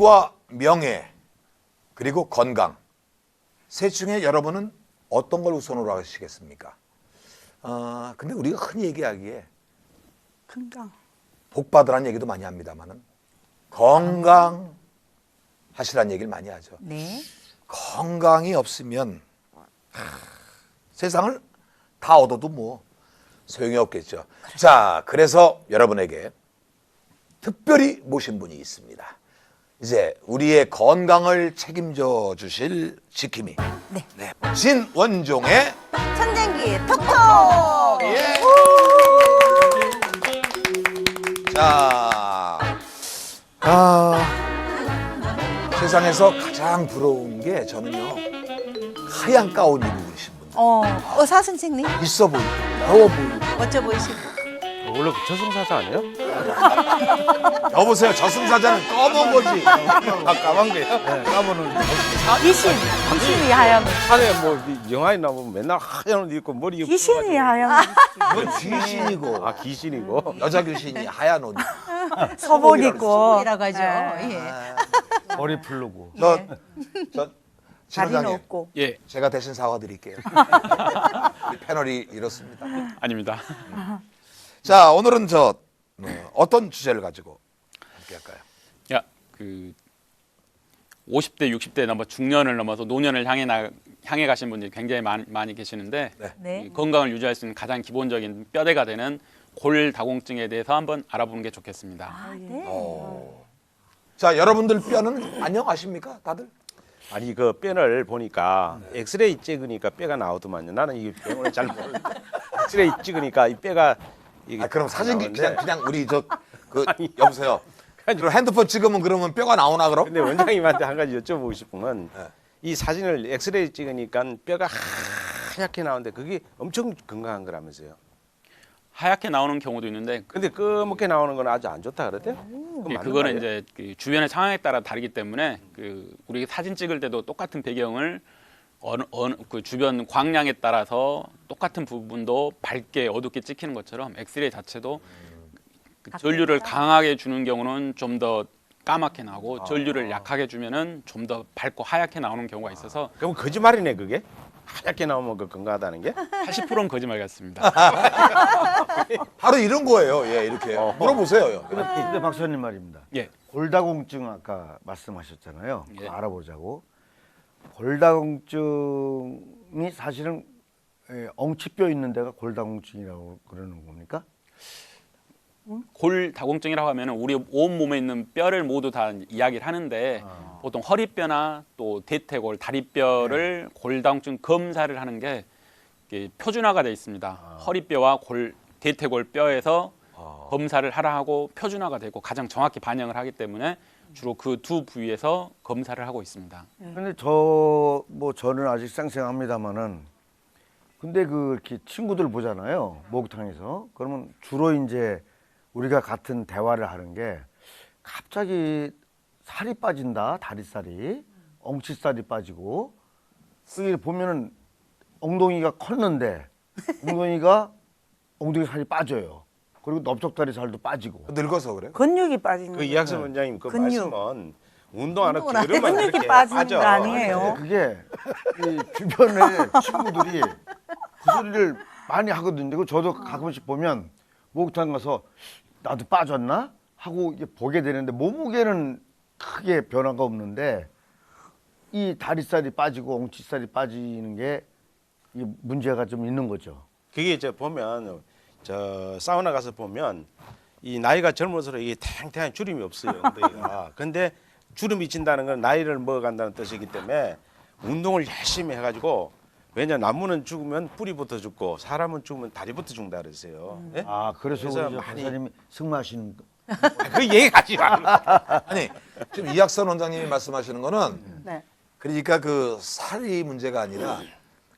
권위와 명예 그리고 건강 셋 중에 여러분은 어떤 걸 우선으로 하시겠습니까? 근데 우리가 흔히 얘기하기에 건강. 복 받으라는 얘기도 많이 합니다만은 건강 하시라는 얘기를 많이 하죠. 네. 건강이 없으면 세상을 다 얻어도 뭐 소용이 없겠죠. 자, 그래서 여러분에게 특별히 모신 분이 있습니다. 이제 우리의 건강을 책임져 주실 지킴이. 네. 진원종의 천쟁기 톡톡. 예. 자, 세상에서 가장 부러운 게 저는요 하얀 가운 입으신 분 의사 선생님 있어 보이고 더워 보이고. 멋져 보이시고. 원래 그 저승사자 아니에요? 여보세요, 저승사자는 검은 거지. 아 까만 게요? 까만은 귀신이 하얀. 산에 뭐 영화에 나오면 맨날 하얀 옷 입고 머리 귀신이 하얀. 그건 귀신이고 아 귀신이고 여자 귀신이 하얀 옷. 서복 입고. 이라고 하죠. 네. 예. 머리 풀르고. 저 다리는 진원장님, 없고. 예, 제가 대신 사과드릴게요. 우리 패널이 이렇습니다. 아닙니다. 자, 오늘은 어떤 주제를 가지고 함께 할까요? 야, 50대, 60대 넘어 중년을 넘어서 노년을 향해 가신 분들이 굉장히 많이 계시는데 네. 이 건강을 유지할 수 있는 가장 기본적인 뼈대가 되는 골다공증에 대해서 한번 알아보는 게 좋겠습니다. 네. 자, 여러분들 뼈는 안녕하십니까, 다들? 아니 그 뼈를 보니까 엑스레이 찍으니까 뼈가 나오더만요. 나는 이 병원을 잘 모르는데 엑스레이 찍으니까 이 뼈가 이게 그럼 사진기 나오는데 그냥 우리 여보세요. 그럼 핸드폰 찍으면 그러면 뼈가 나오나 그럼? 근데 원장님한테 한 가지 여쭤보고 싶은 건 네. 이 사진을 엑스레이 찍으니까 뼈가 하얗게 나오는데 그게 엄청 건강한 거라면서요. 하얗게 나오는 경우도 있는데 근데 검게 나오는 건 아주 안 좋다 그러대요? 그건 맞는 그거는 말이에요? 이제 그 주변의 상황에 따라 다르기 때문에 우리 사진 찍을 때도 똑같은 배경을 그 주변 광량에 따라서 똑같은 부분도 밝게 어둡게 찍히는 것처럼 엑스레이 자체도 그 전류를 강하게 주는 경우는 좀 더 까맣게 나오고 전류를 약하게 주면은 좀 더 밝고 하얗게 나오는 경우가 있어서 그럼 거짓말이네 그게? 하얗게 나오면 그 건강하다는 게? 80%는 거짓말 같습니다. 바로 이런 거예요. 예, 이렇게 물어보세요. 근데 박사님 말입니다. 예. 골다공증 아까 말씀하셨잖아요. 예. 그거 알아보자고. 골다공증이 사실은 엉치뼈 있는 데가 골다공증이라고 그러는 겁니까? 골다공증이라고 하면은 우리 온 몸에 있는 뼈를 모두 다 이야기를 하는데 보통 허리뼈나 또 대퇴골, 다리뼈를 골다공증 검사를 하는 게 이게 표준화가 되어 있습니다. 허리뼈와 대퇴골 뼈에서 검사를 하라 하고 표준화가 되고 가장 정확히 반영을 하기 때문에 주로 그 두 부위에서 검사를 하고 있습니다. 근데 저는 아직 쌩쌩합니다만은 근데 이렇게 친구들 보잖아요. 목욕탕에서. 그러면 주로 이제 우리가 같은 대화를 하는 게 갑자기 살이 빠진다, 다리살이, 엉치살이 빠지고 그게 보면은 엉덩이가 컸는데 엉덩이 살이 빠져요. 그리고 넓적다리 살도 빠지고. 늙어서 그래? 근육이 빠지는 그 이학선 원장님 그 근육. 말씀은 운동 안 하고 운동을 안 게으르면 근육이 그렇게 빠지는 빠져. 거 아니에요? 그게 이 주변에 친구들이 그 소리를 많이 하거든요. 그리고 저도 가끔씩 보면 목욕탕 가서 나도 빠졌나 하고 이게 보게 되는데 몸무게는 크게 변화가 없는데 이 다리살이 빠지고 엉치살이 빠지는 게 이 문제가 좀 있는 거죠. 그게 이제 보면 저 사우나 가서 보면 이 나이가 젊어서 이게 탱탱한 주름이 없어요. 엉덩이가. 근데 주름이 진다는 건 나이를 먹어간다는 뜻이기 때문에 운동을 열심히 해가지고 왜냐 나무는 죽으면 뿌리부터 죽고 사람은 죽으면 다리부터 죽는다 그랬어요. 예? 아 그래서 그래서 우리 많이- 박사님이 승마하시는 그 얘기하지 마. 아니, 지금 이학선 원장님이 말씀하시는 거는 네. 그러니까 그 살이 문제가 아니라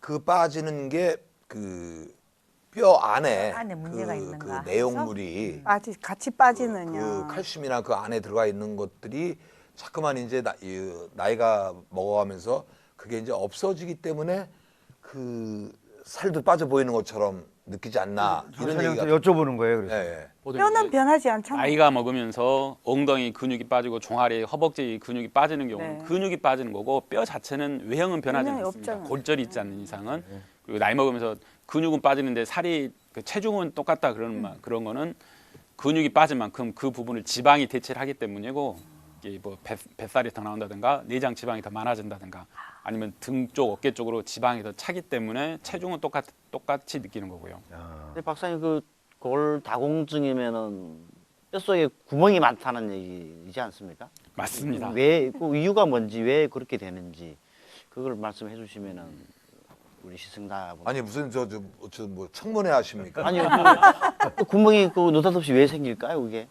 그 빠지는 게 뼈 안에 안에 문제가 있는가 그 내용물이 같이 빠지느냐. 그 칼슘이나 그 안에 들어가 있는 것들이 자꾸만 이제 나이가 먹어가면서 그게 이제 없어지기 때문에 그 살도 빠져 보이는 것처럼 느끼지 않나 이런 선생님한테 얘기가 여쭤보는 거예요. 그래서. 예, 예. 보통 뼈는 이제 변하지 않잖아요. 나이가 먹으면서 엉덩이 근육이 빠지고 종아리, 허벅지 근육이 빠지는 경우는 네. 근육이 빠지는 거고 뼈 자체는 외형은 변하지 변형이 않습니다. 없잖아요. 골절이 있지 않는 이상은. 그리고 나이 먹으면서 근육은 빠지는데 살이 그 체중은 똑같다 그런 거는 근육이 빠진 만큼 그 부분을 지방이 대체를 하기 때문이고 이게 뭐 뱃살이 더 나온다든가 내장 지방이 더 많아진다든가 아니면 등 쪽, 어깨 쪽으로 지방이 더 차기 때문에 체중은 똑같이 느끼는 거고요. 근데 박사님 그 골다공증이면은 뼛속에 구멍이 많다는 얘기이지 않습니까? 맞습니다. 왜 그 이유가 뭔지 왜 그렇게 되는지 그걸 말씀해 주시면은 우리 시청자분 아니 무슨 저 뭐 청문회 하십니까? 아니요 그 구멍이 그 느닷없이 왜 생길까요 그게?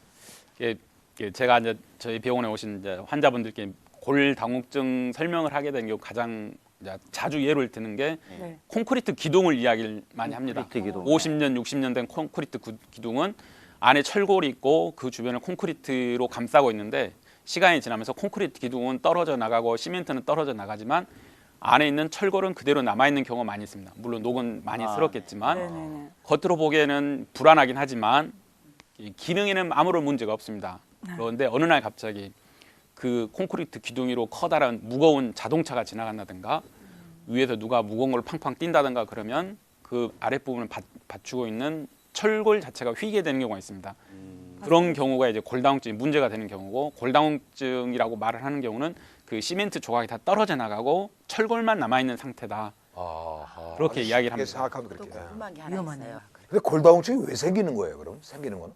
이게 제가 이제 저희 병원에 오신 이제 환자분들께 골다공증 설명을 하게 된 경우 가장 이제 자주 예를 드는 게 네. 콘크리트 기둥을 이야기를 많이 합니다. 콘크리트 기둥. 50년, 60년 된 콘크리트 기둥은 안에 철골이 있고 그 주변을 콘크리트로 감싸고 있는데 시간이 지나면서 콘크리트 기둥은 떨어져 나가고 시멘트는 떨어져 나가지만 안에 있는 철골은 그대로 남아 있는 경우가 많이 있습니다. 물론 녹은 많이 쓸었겠지만 네네네. 겉으로 보기에는 불안하긴 하지만 이 기능에는 아무런 문제가 없습니다. 그런데 어느 날 갑자기 그 콘크리트 기둥 위로 커다란 무거운 자동차가 지나간다든가 위에서 누가 무거운 걸 팡팡 뛴다든가 그러면 그 아랫부분을 받치고 있는 철골 자체가 휘게 되는 경우가 있습니다. 그런 경우가 이제 골다공증이 문제가 되는 경우고 골다공증이라고 말을 하는 경우는 그 시멘트 조각이 다 떨어져 나가고 철골만 남아 있는 상태다. 아하. 그렇게 이야기를 쉽게 합니다. 생각하면 그렇게. 궁금한 게 하나 위험하네요. 있어요. 근데 골다공증이 왜 생기는 거예요? 그럼 생기는 거는?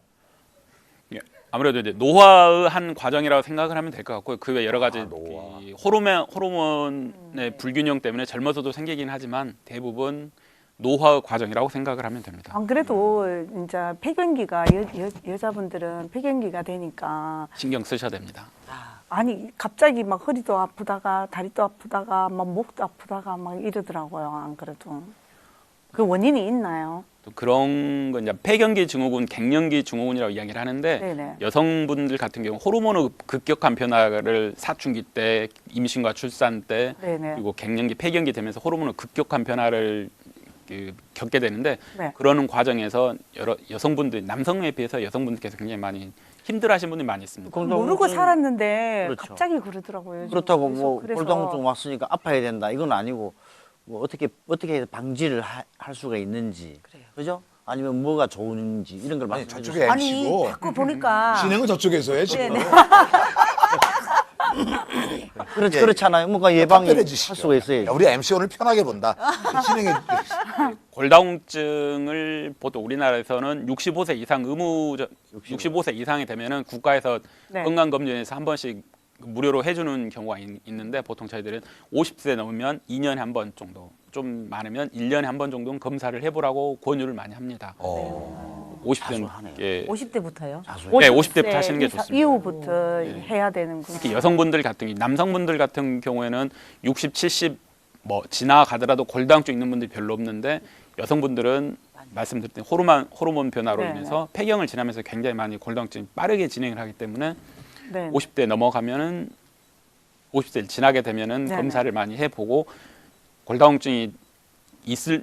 예, 아무래도 이제 노화의 한 과정이라고 생각을 하면 될 것 같고요. 그 외 여러 가지 노화. 이 호르몬의 불균형 때문에 젊어서도 생기긴 하지만 대부분 노화의 과정이라고 생각을 하면 됩니다. 안 그래도 이제 폐경기가 여자분들은 폐경기가 되니까 신경 쓰셔야 됩니다. 아니 갑자기 막 허리도 아프다가 다리도 아프다가 막 목도 아프다가 막 이러더라고요. 안 그래도 그 원인이 있나요? 또 그런 건 이제 폐경기 증후군, 갱년기 증후군이라고 이야기를 하는데 네네. 여성분들 같은 경우 호르몬의 급격한 변화를 사춘기 때, 임신과 출산 때, 네네. 그리고 갱년기, 폐경기 되면서 호르몬의 급격한 변화를 겪게 되는데 네. 그러는 과정에서 여러 여성분들, 남성에 비해서 여성분들께서 굉장히 많이 힘들어하시는 분들이 많이 있습니다. 모르고 살았는데 그렇죠. 갑자기 그러더라고요. 요즘. 그렇다고 뭐 그래서 골다공증 왔으니까 아파야 된다 이건 아니고 뭐 어떻게 해서 방지를 할 수가 있는지 그죠? 아니면 뭐가 좋은지 이런 걸 아니 말씀해 저쪽에 주세요. 아니 MC고 자꾸 보니까 진행은 저쪽에서 해 지금. 네네. 그렇잖아요. 뭔가 예방이 할 답변해주시죠. 수가 있어요. 야, 우리 MC 오늘 편하게 본다. 진행해. 골다공증을 보통 우리나라에서는 65세 이상 65세 이상이 되면은 국가에서 네. 건강검진에서 한 번씩 무료로 해주는 경우가 있는데 보통 저희들은 50세 넘으면 2년에 한 번 정도, 좀 많으면 1년에 한 번 정도는 검사를 해보라고 권유를 많이 합니다. 50세는 자수하네요. 예, 50대부터요? 네, 50대부터 하시는 게 좋습니다. 이후부터 해야 되는구나. 특히 여성분들 같은 경우, 남성분들 같은 경우에는 60, 70 뭐 지나가더라도 골다공증 있는 분들이 별로 없는데 여성분들은 말씀드렸던 호르몬 변화로 네, 인해서 폐경을 지나면서 굉장히 많이 골다공증이 빠르게 진행을 하기 때문에 네. 50대 넘어가면은 50세를 지나게 되면은 네, 검사를 많이 해보고 골다공증이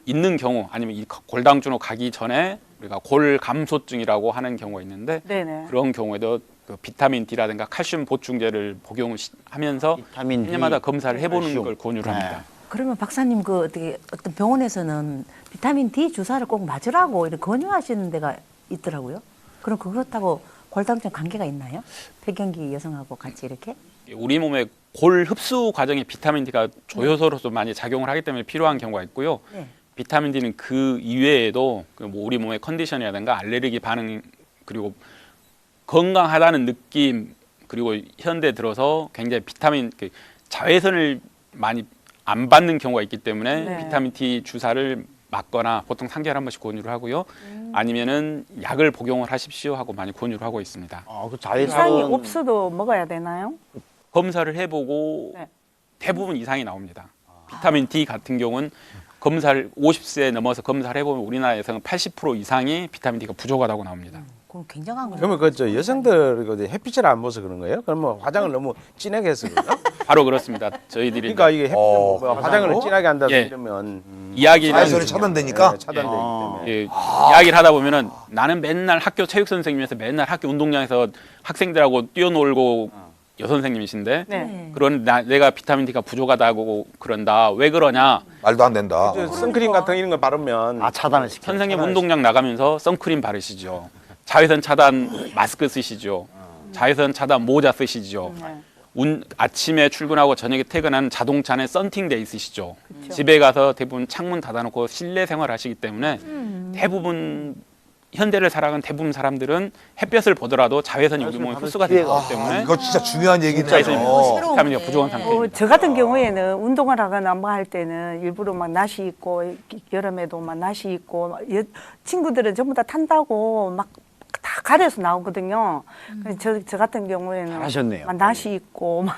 있는 경우 아니면 이 골다공증으로 가기 전에 우리가 골감소증이라고 하는 경우가 있는데 네네. 그런 경우에도 그 비타민 D라든가 칼슘 보충제를 복용을 하면서 비타민 D, 1년마다 검사를 해보는 칼슘. 걸 권유를 합니다. 그러면 박사님 그 어떻게 어떤 병원에서는 비타민 D 주사를 꼭 맞으라고 이렇게 권유하시는 데가 있더라고요. 그럼 그렇다고 골다공증 관계가 있나요? 폐경기 여성하고 같이 이렇게? 우리 몸의 골 흡수 과정에 비타민 D가 조효소로서 많이 작용을 하기 때문에 필요한 경우가 있고요. 네. 비타민 D는 그 이외에도 뭐 우리 몸의 컨디션이라든가 알레르기 반응 그리고 건강하다는 느낌 그리고 현대 들어서 굉장히 비타민 자외선을 많이 안 받는 경우가 있기 때문에 네. 비타민 D 주사를 맞거나 보통 3개월에 한 번씩 권유를 하고요. 아니면은 약을 복용을 하십시오 하고 많이 권유를 하고 있습니다. 그 이상이 자외선 없어도 먹어야 되나요? 검사를 해보고 네. 대부분 이상이 나옵니다. 비타민 D 같은 경우는 검사를 50세 넘어서 검사를 해보면 우리나라 여성은 80% 이상이 비타민 D가 부족하다고 나옵니다. 그럼 굉장한 거예요. 그러면 그저 여성들 그 햇빛을 안 봐서 그런 거예요? 그러면 화장을 너무 진하게 해서 그래요? 바로 그렇습니다. 저희들이 그러니까 이게 햇빛을 어, 보고 화장을 진하게 한다 예. 이러면 이야기를 자외선이 차단되니까 네, 차단되기 때문에. 예, 이야기를 하다 보면은 나는 맨날 학교 체육 선생님에서 맨날 학교 운동장에서 학생들하고 뛰어놀고 여선생님이신데 네. 그런 내가 비타민 D가 부족하다고 그런다. 왜 그러냐? 말도 안 된다. 저 선크림 같은 이런 거 바르면 아 차단을 시켜. 선생님 운동장 나가면서 선크림 바르시죠. 자외선 차단 마스크 쓰시죠. 자외선 차단 모자 쓰시죠. 아침에 출근하고 저녁에 퇴근하는 자동차 안에 썬팅돼 있으시죠. 집에 가서 대부분 창문 닫아놓고 실내 생활하시기 때문에 대부분 현대를 살아가는 대부분 사람들은 햇볕을 보더라도 자외선이 우리 몸에 흡수가 되기 때문에 이거 진짜 중요한 얘기네요. 자외선이 비타민이 부족한 상태입니다. 저 같은 경우에는 운동을 하거나 뭐 할 때는 일부러 막 나시 입고 여름에도 막 나시 입고 막 친구들은 전부 다 탄다고 막 다 가려서 나오거든요. 그래서 저 같은 경우에는 잘하셨네요. 막 나시 입고 막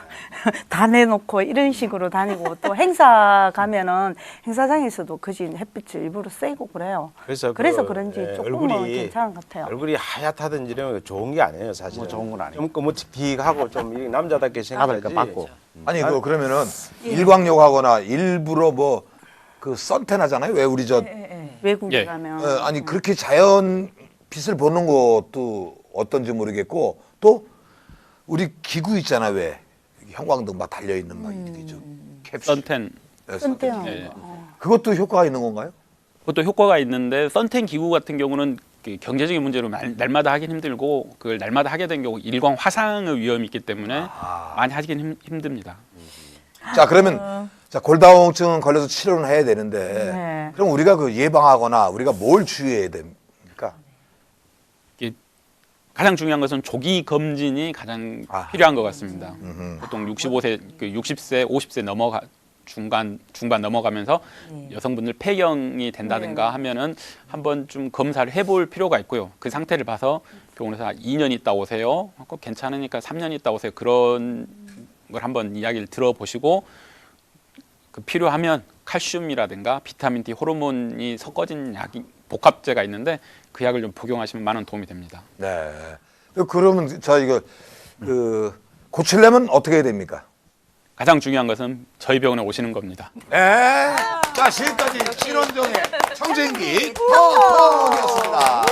다 내놓고 이런 식으로 다니고 또 행사 가면은 행사장에서도 그지 햇빛을 일부러 쐬고 그래요. 그래서 그런지 예, 조금은 괜찮은 것 같아요. 얼굴이 하얗다든지 이런 거 좋은 게 아니에요, 사실. 뭐 좋은 건 아니고. 좀 거무틱하고 좀 이 남자답게 생각하지. 받을까 받고. 아니 그러면은 일광욕 하거나 일부러 뭐 그 선탠 하잖아요. 왜 우리 저 외국에 예. 가면 아니 그렇게 자연 빛을 보는 것도 어떤지 모르겠고 또 우리 기구 있잖아 왜 형광등 막 달려 있는 막 이게 저 캡슐 선텐 선탠 예. 그것도 효과가 있는 건가요? 그것도 효과가 있는데 선텐 기구 같은 경우는 그 경제적인 문제로 날마다 하긴 힘들고 그걸 날마다 하게 된 경우 일광 화상의 위험이 있기 때문에 많이 하긴 힘듭니다. 자 그러면 자 골다공증 걸려서 치료는 해야 되는데 네. 그럼 우리가 그 예방하거나 우리가 뭘 주의해야 됩니까? 가장 중요한 것은 조기 검진이 가장 필요한 것 같습니다. 보통 65세, 60세, 50세 중반 넘어가면서 여성분들 폐경이 된다든가 하면은 한번 좀 검사를 해볼 필요가 있고요. 그 상태를 봐서 병원에서 2년 있다 오세요. 꼭 괜찮으니까 3년 있다 오세요. 그런 걸 한번 이야기를 들어보시고 그 필요하면 칼슘이라든가 비타민 D 호르몬이 섞어진 약이 복합제가 있는데 그 약을 좀 복용하시면 많은 도움이 됩니다. 네. 그러면 저 이거 그 고치려면 어떻게 해야 됩니까? 가장 중요한 것은 저희 병원에 오시는 겁니다. 네. 자 지금까지 신원정의 청진기 톡톡이었습니다.